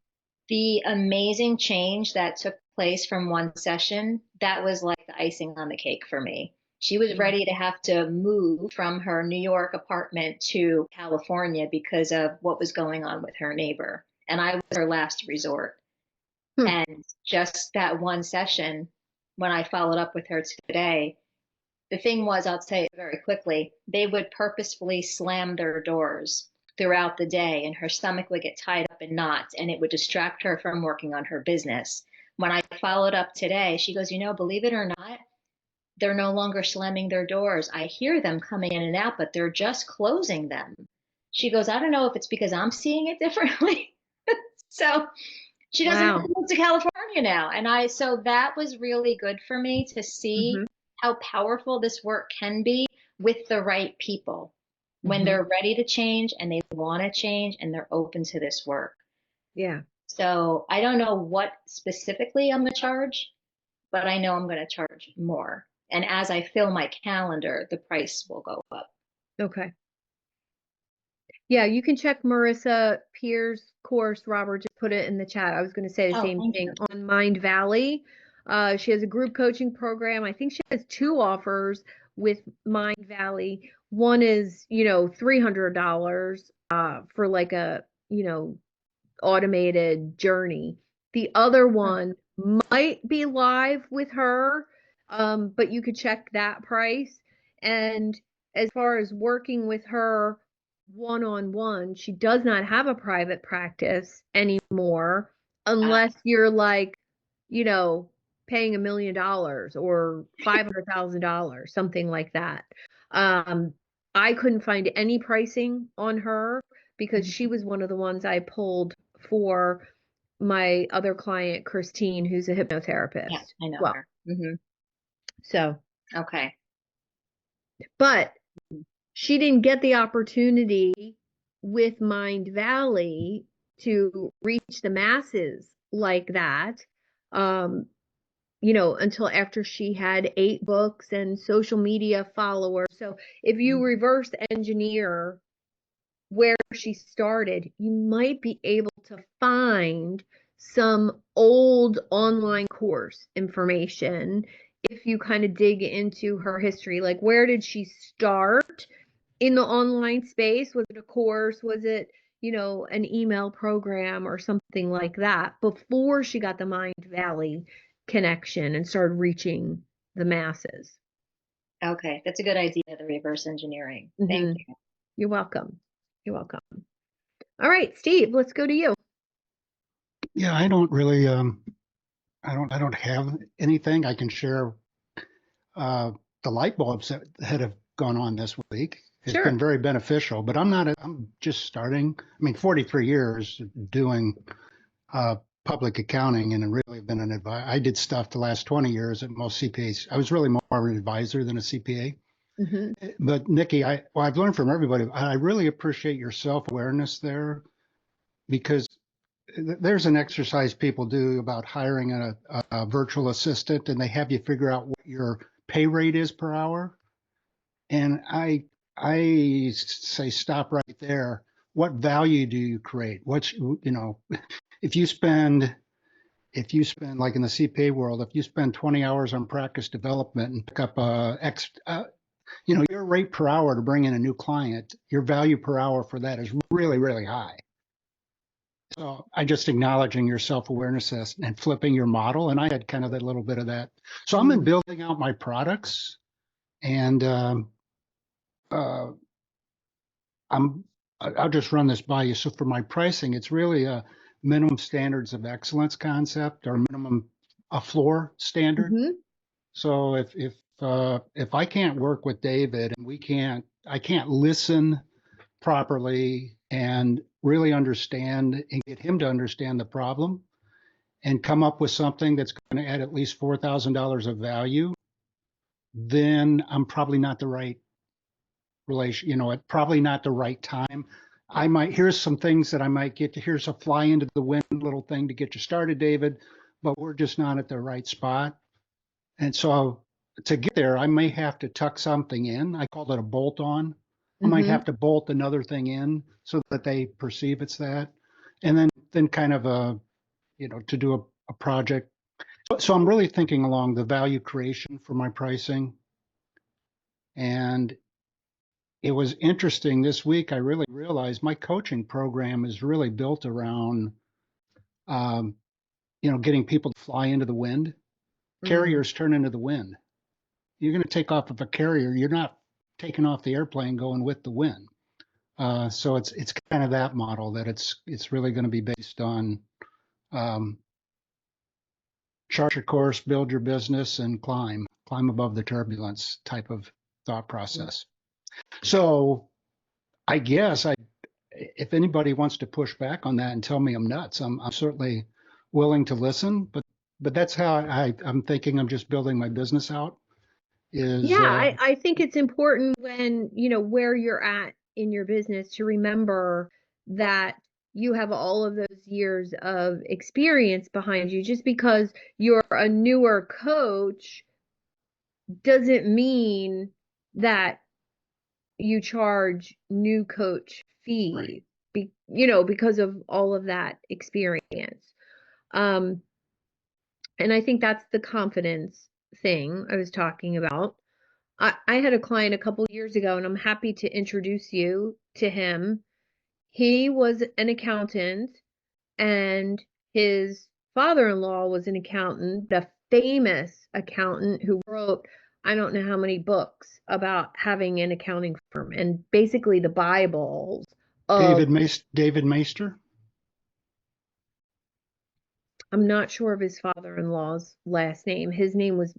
The amazing change that took place from one session, that was like the icing on the cake for me. She was ready to have to move from her New York apartment to California because of what was going on with her neighbor. And I was her last resort. And just that one session, when I followed up with her today, the thing was, I'll say it very quickly, they would purposefully slam their doors throughout the day, and her stomach would get tied up in knots, and it would distract her from working on her business. When I followed up today, she goes, believe it or not, they're no longer slamming their doors. I hear them coming in and out, but they're just closing them. She goes, I don't know if it's because I'm seeing it differently. So she doesn't have to move to California now. And so that was really good for me to see how powerful this work can be with the right people when they're ready to change and they want to change and they're open to this work. Yeah. So I don't know what specifically I'm going to charge, but I know I'm going to charge more. And as I fill my calendar, the price will go up. Okay. Yeah, you can check Marissa Pier's course. Robert just put it in the chat. I was going to say the same thing on Mind Valley. She has a group coaching program. I think she has 2 offers with Mind Valley. One is, $300 for like a, automated journey. The other one might be live with her, but you could check that price. And as far as working with her one-on-one, she does not have a private practice anymore unless you're like, paying $1 million or $500,000, something like that. I couldn't find any pricing on her because she was one of the ones I pulled for my other client, Christine, who's a hypnotherapist. Yeah, I know her. So, okay. But she didn't get the opportunity with Mind Valley to reach the masses like that, until after she had 8 books and social media followers. So if you reverse engineer where she started, you might be able to find some old online course information if you kind of dig into her history. Like, where did she start in the online space? Was it a course? Was it, an email program or something like that before she got the Mind Valley connection and started reaching the masses? Okay, that's a good idea, the reverse engineering. Thank you. You're welcome. You're welcome. All right, Steve, let's go to you. Yeah, I don't really, I don't have anything I can share. The light bulbs that have gone on this week has been very beneficial, but I'm just starting. I mean, 43 years doing public accounting and really been an advisor. I did stuff the last 20 years at most CPAs. I was really more an advisor than a CPA. But Nikki, I've learned from everybody. I really appreciate your self-awareness there, because there's an exercise people do about hiring a virtual assistant, and they have you figure out what your pay rate is per hour. And I say, stop right there. What value do you create? If you spend like in the CPA world, if you spend 20 hours on practice development and pick up your rate per hour to bring in a new client, your value per hour for that is really, really high. So I just acknowledging your self-awareness and flipping your model. And I had kind of a little bit of that. So I'm in building out my products, and I'll just run this by you. So for my pricing, it's really a minimum standards of excellence concept, or a floor standard. So if I can't work with David and I can't listen properly and really understand and get him to understand the problem and come up with something that's going to add at least $4,000 of value, then I'm probably not the right probably not the right time. Here's some things that I might get to. Here's a fly into the wind little thing to get you started, David, but we're just not at the right spot. And so to get there, I may have to tuck something in. I call it a bolt on. I might have to bolt another thing in so that they perceive it's that. And then kind of to do a project. So I'm really thinking along the value creation for my pricing. And it was interesting this week. I really realized my coaching program is really built around getting people to fly into the wind. Carriers turn into the wind. You're going to take off of a carrier. You're not taking off the airplane going with the wind. So it's kind of that model that it's really going to be based on chart your course, build your business, and climb above the turbulence type of thought process. So I guess if anybody wants to push back on that and tell me I'm nuts, I'm certainly willing to listen. But that's how I'm thinking. I'm just building my business out. I think it's important when, where you're at in your business to remember that you have all of those years of experience behind you. Just because you're a newer coach doesn't mean that you charge new coach fees, because of all of that experience. And I think that's the confidence thing I was talking about. I had a client a couple years ago, and I'm happy to introduce you to him. He was an accountant, and his father-in-law was an accountant, the famous accountant who wrote, I don't know how many books about having an accounting firm, and basically the Bibles of. David Maister. I'm not sure of his father-in-law's last name. His name was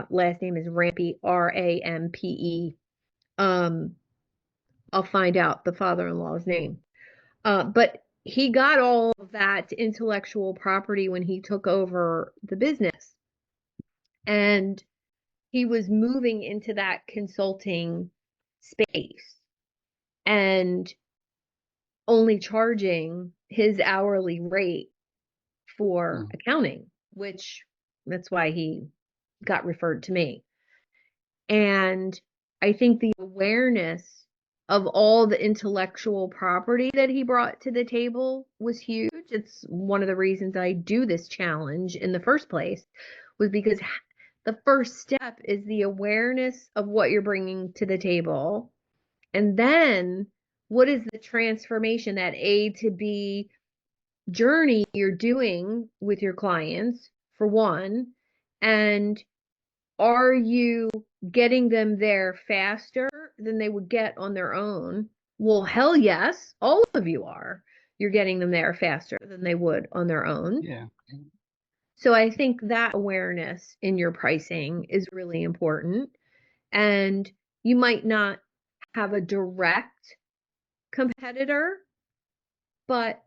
last name is Rampe, Rampe. I'll find out the father-in-law's name. But he got all of that intellectual property when he took over the business. And he was moving into that consulting space and only charging his hourly rate for accounting, which that's why he got referred to me. And I think the awareness of all the intellectual property that he brought to the table was huge. It's one of the reasons I do this challenge in the first place, was because the first step is the awareness of what you're bringing to the table. And then what is the transformation, that A to B journey you're doing with your clients, for one, and are you getting them there faster than they would get on their own? Well, hell yes, all of you are. You're getting them there faster than they would on their own. Yeah. So I think that awareness in your pricing is really important. And you might not have a direct competitor, but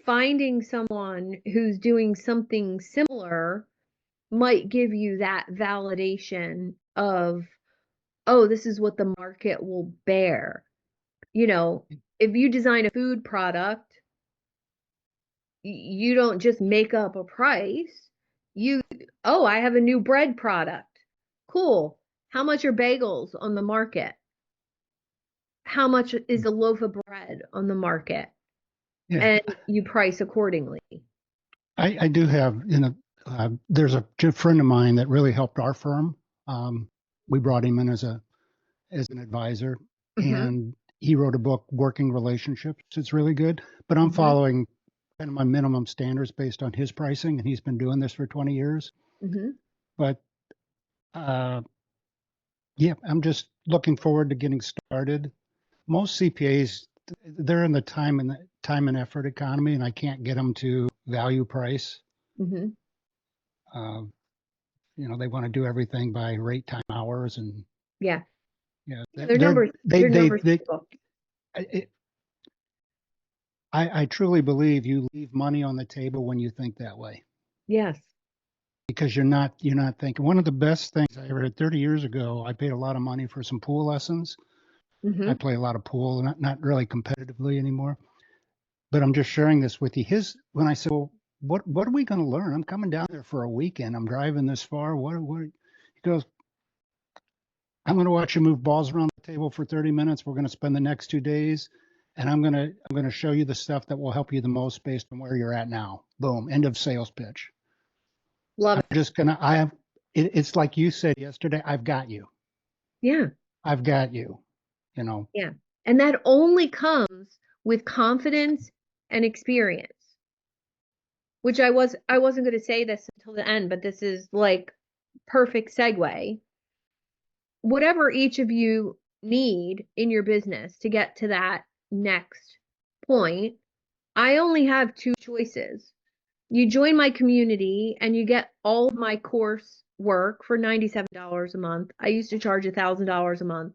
finding someone who's doing something similar might give you that validation of, oh, this is what the market will bear. If you design a food product, you don't just make up a price. I have a new bread product. Cool. How much are bagels on the market? How much is a loaf of bread on the market? Yeah. And you price accordingly. I do have, there's a good friend of mine that really helped our firm. We brought him in as an advisor, and he wrote a book, Working Relationships. It's really good, but I'm following kind of my minimum standards based on his pricing, and he's been doing this for 20 years. But yeah, I'm just looking forward to getting started. Most CPAs, they're in the time and effort economy, and I can't get them to value price. They want to do everything by rate, time, hours, and their numbers. I truly believe you leave money on the table when you think that way. Yes. Because you're not thinking. One of the best things I ever did 30 years ago, I paid a lot of money for some pool lessons. I play a lot of pool, not really competitively anymore. But I'm just sharing this with you. When I said, well, what are we going to learn? I'm coming down there for a weekend. I'm driving this far. What? He goes, I'm going to watch you move balls around the table for 30 minutes. We're going to spend the next 2 days, and I'm going to show you the stuff that will help you the most based on where you're at now. Boom. End of sales pitch. Love it. I'm just it's like you said yesterday, I've got you. Yeah. I've got you, Yeah. And that only comes with confidence and experience. which I wasn't going to say this until the end, but this is like perfect segue. Whatever each of you need in your business to get to that next point, I only have two choices. You join my community and you get all of my course work for $97 a month. I used to charge $1,000 a month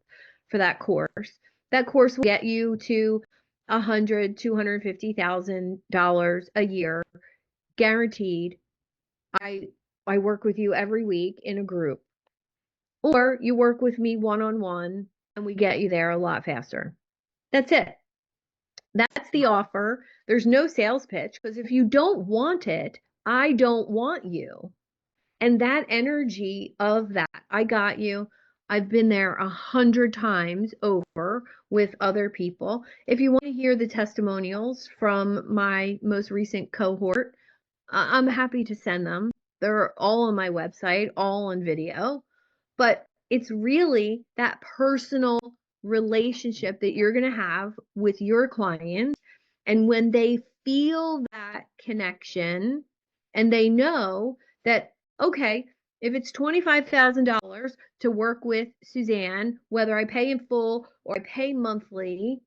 for that course. That course will get you to $100,000, $250,000 a year, guaranteed. I work with you every week in a group. Or you work with me one-on-one and we get you there a lot faster. That's it. That's the offer. There's no sales pitch, because if you don't want it, I don't want you. And that energy of that, I got you. I've been there 100 times over with other people. If you want to hear the testimonials from my most recent cohort, I'm happy to send them. They're all on my website, all on video. But it's really that personal relationship that you're going to have with your clients. And when they feel that connection and they know that, okay, if it's $25,000 to work with Suzanne, whether I pay in full or I pay monthly,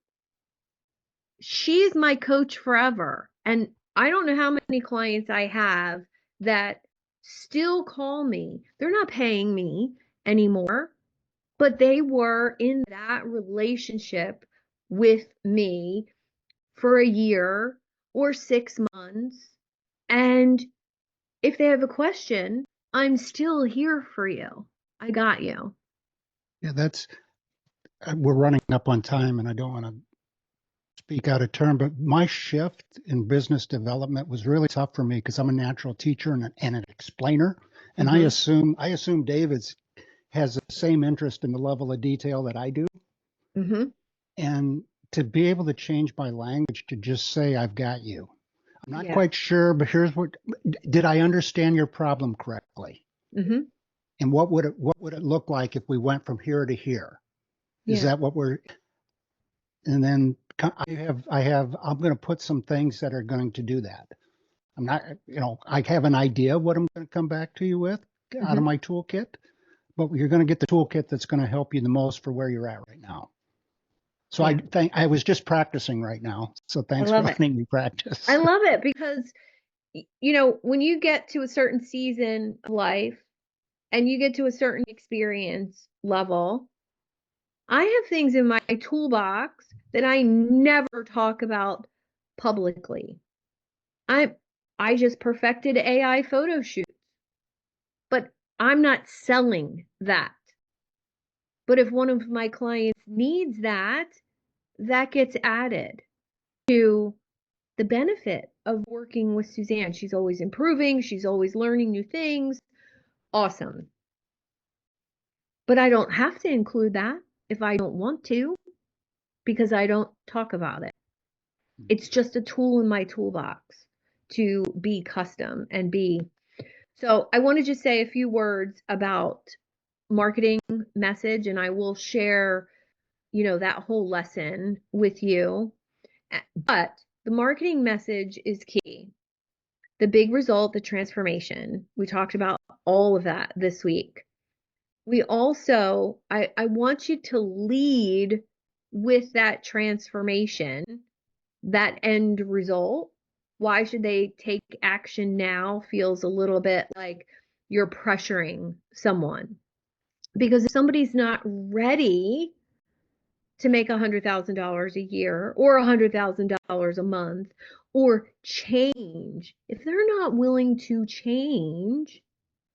she's my coach forever. And I don't know how many clients I have that still call me. They're not paying me anymore, but they were in that relationship with me for a year or 6 months. And if they have a question, I'm still here for you. I got you. Yeah, we're running up on time and I don't want to speak out of turn, but my shift in business development was really tough for me because I'm a natural teacher and an explainer. And I assume David's has the same interest in the level of detail that I do. And to be able to change my language to just say, I've got you. I'm not quite sure, but did I understand your problem correctly? And what would it look like if we went from here to here? Is that what and then I'm going to put some things that are going to do that. I'm not, I have an idea of what I'm going to come back to you with out of my toolkit, but you're going to get the toolkit that's going to help you the most for where you're at right now. So I was just practicing right now. So thanks for letting me practice. I love it because, when you get to a certain season of life and you get to a certain experience level, I have things in my toolbox that I never talk about publicly. I just perfected AI photo shoots, but I'm not selling that. But if one of my clients needs that, that gets added to the benefit of working with Suzanne. She's always improving. She's always learning new things. Awesome. But I don't have to include that if I don't want to, because I don't talk about it. It's just a tool in my toolbox to be custom and be. So I want to just say a few words about marketing message, and I will share, that whole lesson with you. But the marketing message is key. The big result, the transformation. We talked about all of that this week. We also, I want you to lead with that transformation, that end result. Why should they take action now feels a little bit like you're pressuring someone. Because if somebody's not ready to make $100,000 a year or $100,000 a month or change, if they're not willing to change,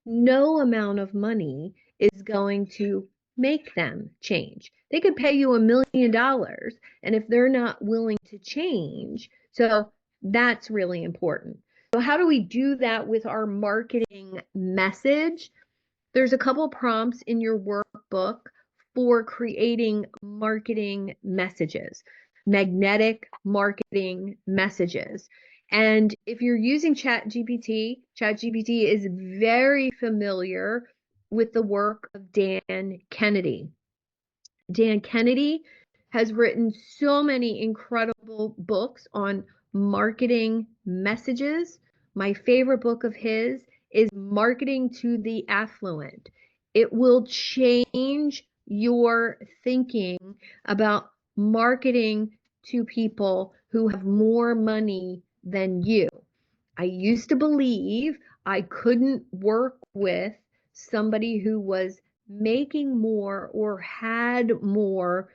no amount of money is going to make them change. They could pay you $1 million, and if they're not willing to change, so that's really important. So how do we do that with our marketing message? There's a couple prompts in your workbook for creating marketing messages, magnetic marketing messages. And if you're using ChatGPT is very familiar with the work of Dan Kennedy. Dan Kennedy has written so many incredible books on marketing messages, my favorite book of his is Marketing to the Affluent. It will change your thinking about marketing to people who have more money than you. I used to believe I couldn't work with somebody who was making more or had more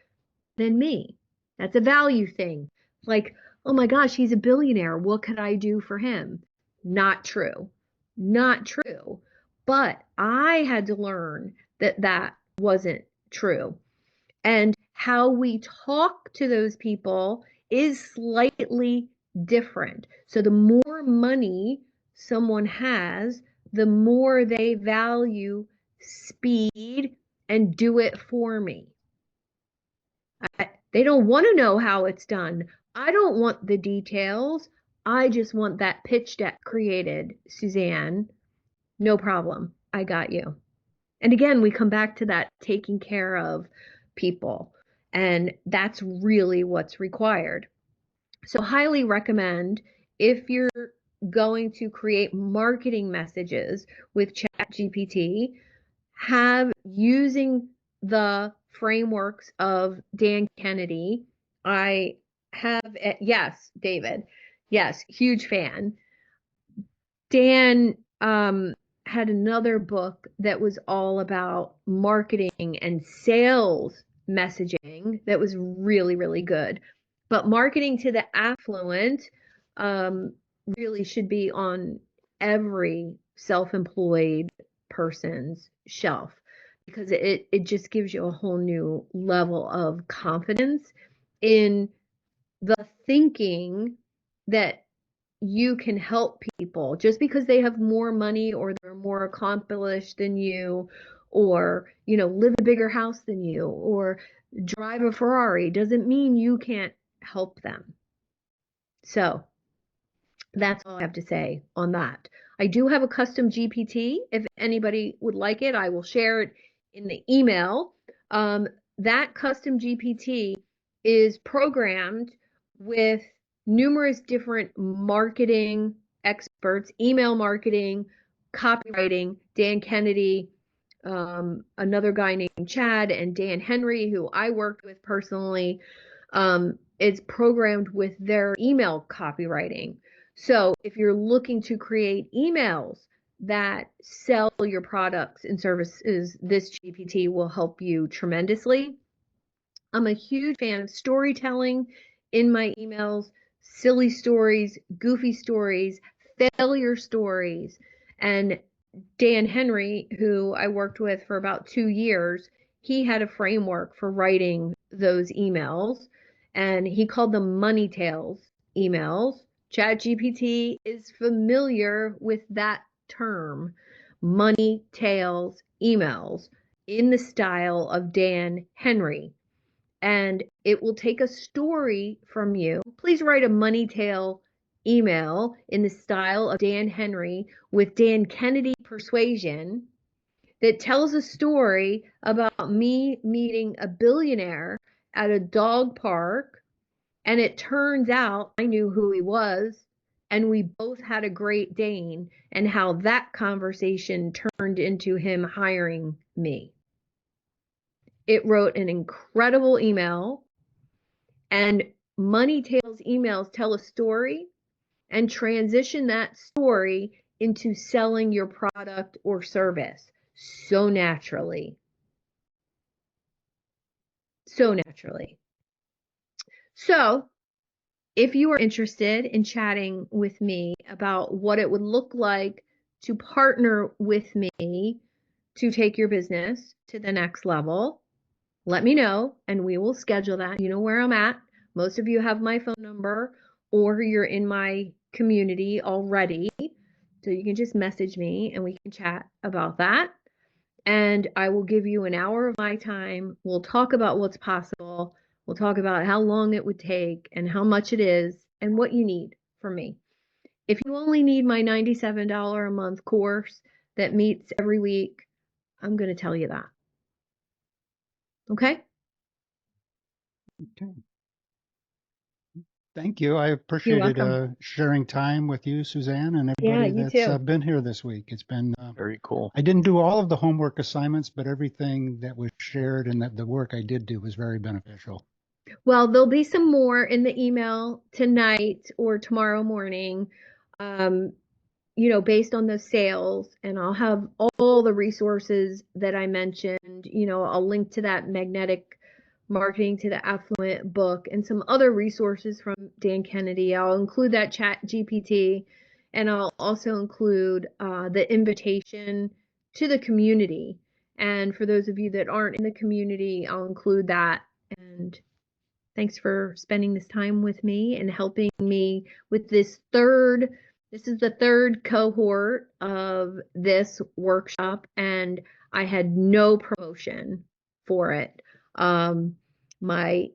than me. That's a value thing. Like, oh my gosh, he's a billionaire. What could I do for him? Not true. Not true. But I had to learn that that wasn't true. And how we talk to those people is slightly different. So the more money someone has, the more they value speed and do it for me. They don't want to know how it's done. I don't want the details. I just want that pitch deck created, Suzanne. No problem. I got you. And again, we come back to that taking care of people. And that's really what's required. So highly recommend, if you're going to create marketing messages with ChatGPT, have using the frameworks of Dan Kennedy. I have, yes, David. Yes, huge fan. Dan had another book that was all about marketing and sales messaging that was really, really good. But marketing to the affluent really should be on every self-employed person's shelf, because it just gives you a whole new level of confidence in the thinking that you can help people just because they have more money or they're more accomplished than you, or live in a bigger house than you, or drive a Ferrari, doesn't mean you can't help them. So that's all I have to say on that. I do have a custom GPT. If anybody would like it, I will share it in the email. That custom GPT is programmed with numerous different marketing experts, email marketing, copywriting, Dan Kennedy, another guy named Chad, and Dan Henry, who I worked with personally. It's programmed with their email copywriting. So if you're looking to create emails that sell your products and services, this GPT will help you tremendously. I'm a huge fan of storytelling in my emails, silly stories, goofy stories, failure stories. And Dan Henry, who I worked with for about 2 years, he had a framework for writing those emails, and he called them money tales emails. ChatGPT is familiar with that term, money tales emails, in the style of Dan Henry. And it will take a story from you. Please write a money tale email in the style of Dan Henry with Dan Kennedy persuasion that tells a story about me meeting a billionaire at a dog park, and it turns out I knew who he was, and we both had a Great Dane, and how that conversation turned into him hiring me. It wrote an incredible email, and Money Tales emails tell a story and transition that story into selling your product or service so naturally. So naturally. So, if you are interested in chatting with me about what it would look like to partner with me to take your business to the next level, let me know and we will schedule that. You know where I'm at. Most of you have my phone number, or you're in my community already. So you can just message me and we can chat about that. And I will give you an hour of my time. We'll talk about what's possible. We'll talk about how long it would take and how much it is and what you need from me. If you only need my $97 a month course that meets every week, I'm going to tell you that. Okay? Okay. Thank you. I You're appreciated welcome. sharing time with you, Suzanne, and Yeah, everybody you that's too. been here this week. It's been, Very cool. I didn't do all of the homework assignments, but everything that was shared and that the work I did do was very beneficial. Well, there'll be some more in the email tonight or tomorrow morning, um, based on those sales, and I'll have all the resources that I mentioned. I'll link to that magnetic marketing to the affluent book and some other resources from Dan Kennedy. I'll include that chat GPT, and I'll also include the invitation to the community. And for those of you that aren't in the community, I'll include that. And thanks for spending this time with me and helping me with this is the third cohort of this workshop, and I had no promotion for it. My